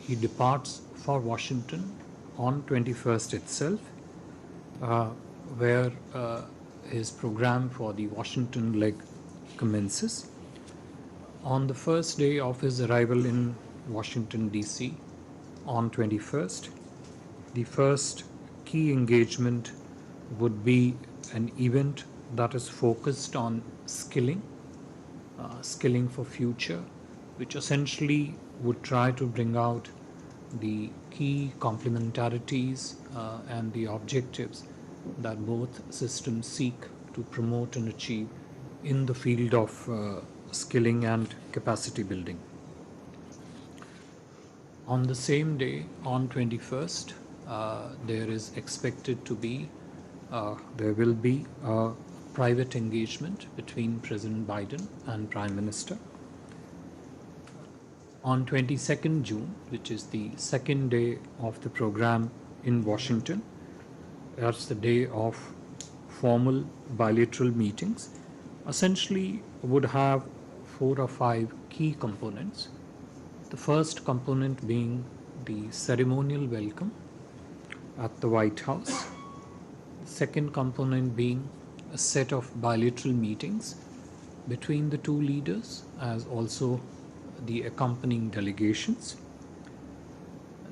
he departs for Washington on 21st itself, uh, where his program for the Washington leg commences. On the first day of his arrival in Washington, D.C., on 21st, the first key engagement would be an event that is focused on skilling for future, which essentially would try to bring out the key complementarities and the objectives that both systems seek to promote and achieve in the field of skilling and capacity building. On the same day, on 21st, there is expected to be, there will be a private engagement between President Biden and Prime Minister. On 22nd June, which is the second day of the program in Washington, that's the day of formal bilateral meetings, essentially would have 4 or 5 key components. The first component being the ceremonial welcome at the White House. The second component being a set of bilateral meetings between the two leaders, as also the accompanying delegations.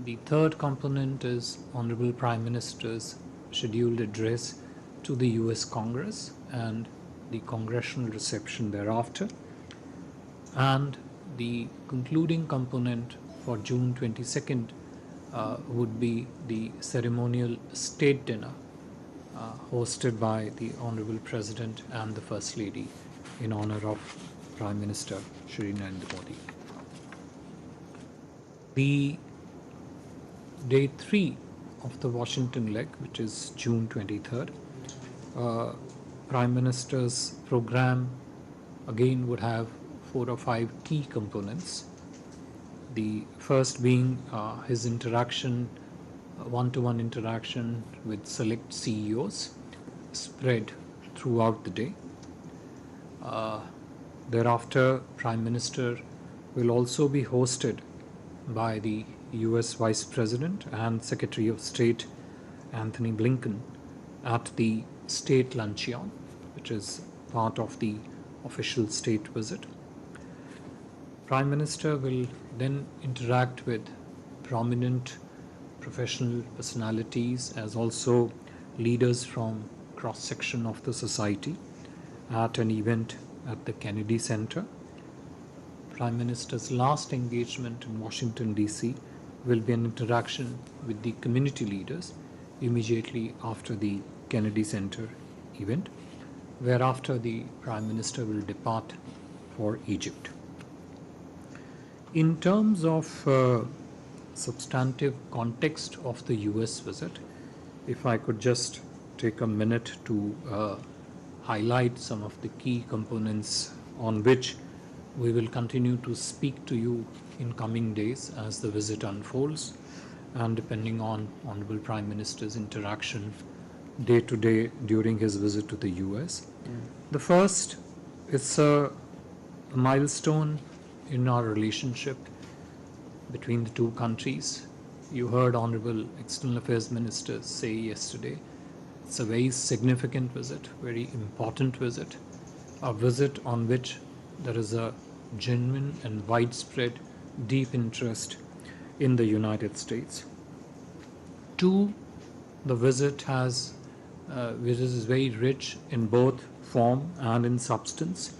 The third component is Honorable Prime Minister's scheduled address to the US Congress and the congressional reception thereafter. And the concluding component for June 22nd would be the ceremonial state dinner hosted by the Honorable President and the First Lady in honor of Prime Minister Shri Narendra Modi. The day 3 of the Washington leg, which is June 23rd, Prime Minister's program again would have 4 or 5 key components. The first being his interaction, one-to-one interaction with select CEOs spread throughout the day. Thereafter, Prime Minister will also be hosted by the US Vice President and Secretary of State Anthony Blinken at the state luncheon, which is part of the official state visit. Prime Minister will then interact with prominent professional personalities as also leaders from cross-section of the society at an event at the Kennedy Center. Prime Minister's last engagement in Washington, D.C. will be an interaction with the community leaders immediately after the Kennedy Center event, whereafter the Prime Minister will depart for Egypt. In terms of substantive context of the US visit, if I could just take a minute to highlight some of the key components on which we will continue to speak to you in coming days as the visit unfolds, and depending on Honorable Prime Minister's interaction day to day during his visit to the US. The first is a milestone in our relationship between the two countries. You heard Honorable External Affairs Minister say yesterday, it's a very significant visit, very important visit, a visit on which there is a genuine and widespread deep interest in the United States. 2, the visit is very rich in both form and in substance.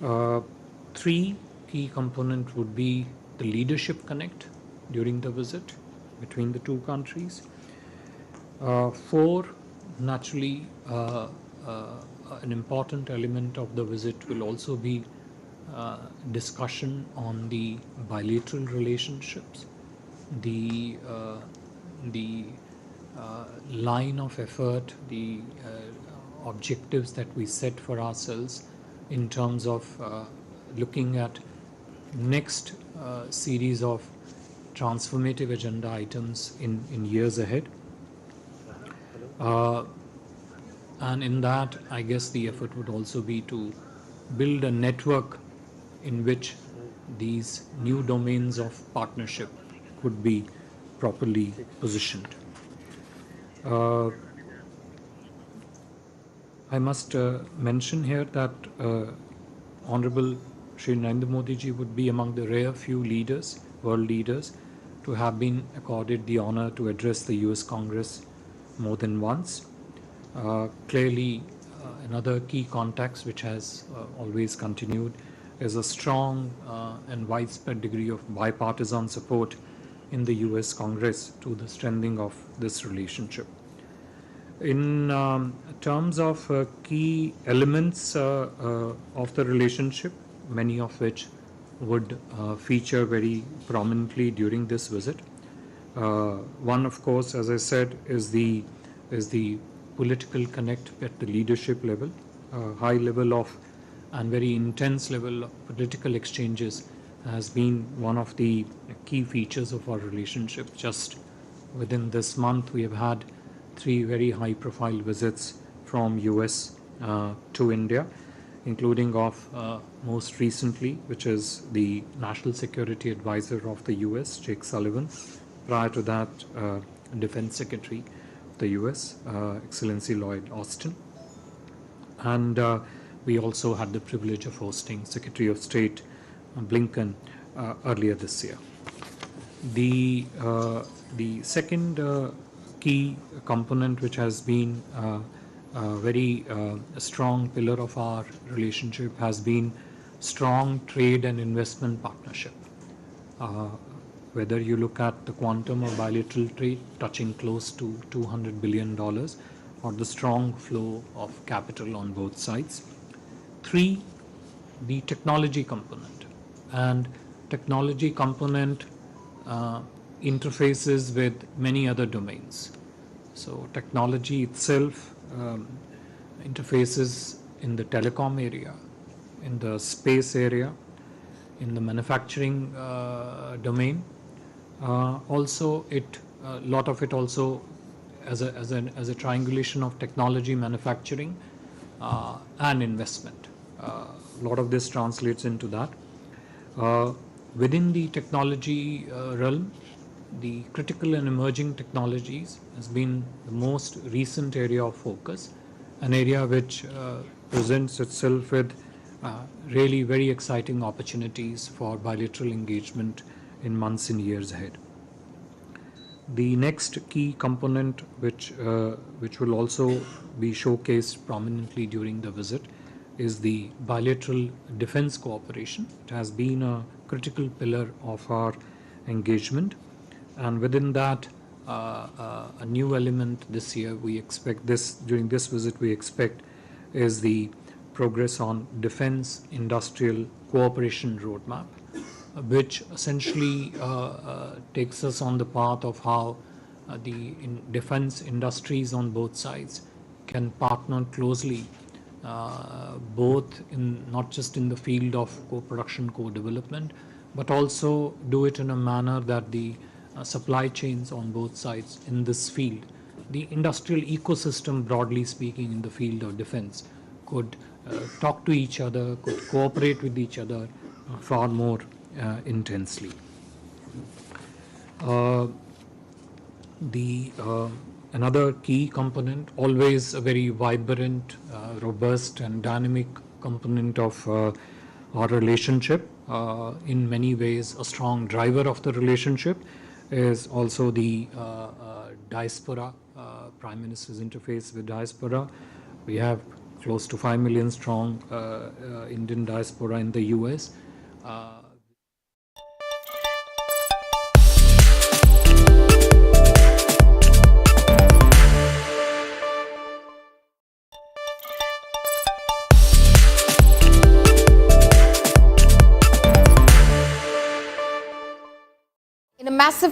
3, key component would be the leadership connect during the visit between the two countries. 4, naturally, an important element of the visit will also be discussion on the bilateral relationships, the line of effort, the objectives that we set for ourselves in terms of looking at next series of transformative agenda items in years ahead. And in that, I guess the effort would also be to build a network in which these new domains of partnership would be properly positioned. I must mention here that Honorable Shri Narendra Modi ji would be among the rare few leaders, world leaders, to have been accorded the honor to address the US Congress more than once. Clearly, another key context which has always continued is a strong and widespread degree of bipartisan support in the US Congress to the strengthening of this relationship. In terms of key elements of the relationship, many of which would feature very prominently during this visit. One, of course, as I said, is the political connect at the leadership level, high level of and very intense level of political exchanges has been one of the key features of our relationship. Just within this month, we have had 3 very high-profile visits from US to India, including of most recently, which is the National Security Advisor of the US, Jake Sullivan. Prior to that, Defense Secretary of the US, Excellency Lloyd Austin. And we also had the privilege of hosting Secretary of State Blinken earlier this year. The second key component which has been a very strong pillar of our relationship has been strong trade and investment partnership. Whether you look at the quantum of bilateral trade touching close to $200 billion or the strong flow of capital on both sides. 3, the technology component. And technology component interfaces with many other domains. So technology itself interfaces in the telecom area, in the space area, in the manufacturing domain. Also, a lot of it also as a triangulation of technology, manufacturing, and investment. A lot of this translates into that. Within the technology realm, the critical and emerging technologies has been the most recent area of focus, an area which presents itself with really very exciting opportunities for bilateral engagement in months and years ahead. The next key component which will also be showcased prominently during the visit is the bilateral defense cooperation. It has been a critical pillar of our engagement, and within that a new element this year we expect during this visit we expect is the progress on defense industrial cooperation roadmap, which essentially takes us on the path of how the defense industries on both sides can partner closely, both in not just in the field of co-production, co-development, but also do it in a manner that the supply chains on both sides in this field, the industrial ecosystem broadly speaking in the field of defense, could talk to each other, could cooperate with each other far more intensely. Another key component, always a very vibrant, robust and dynamic component of our relationship, in many ways a strong driver of the relationship, is also the diaspora, Prime Minister's interface with diaspora. We have close to 5 million strong Indian diaspora in the US.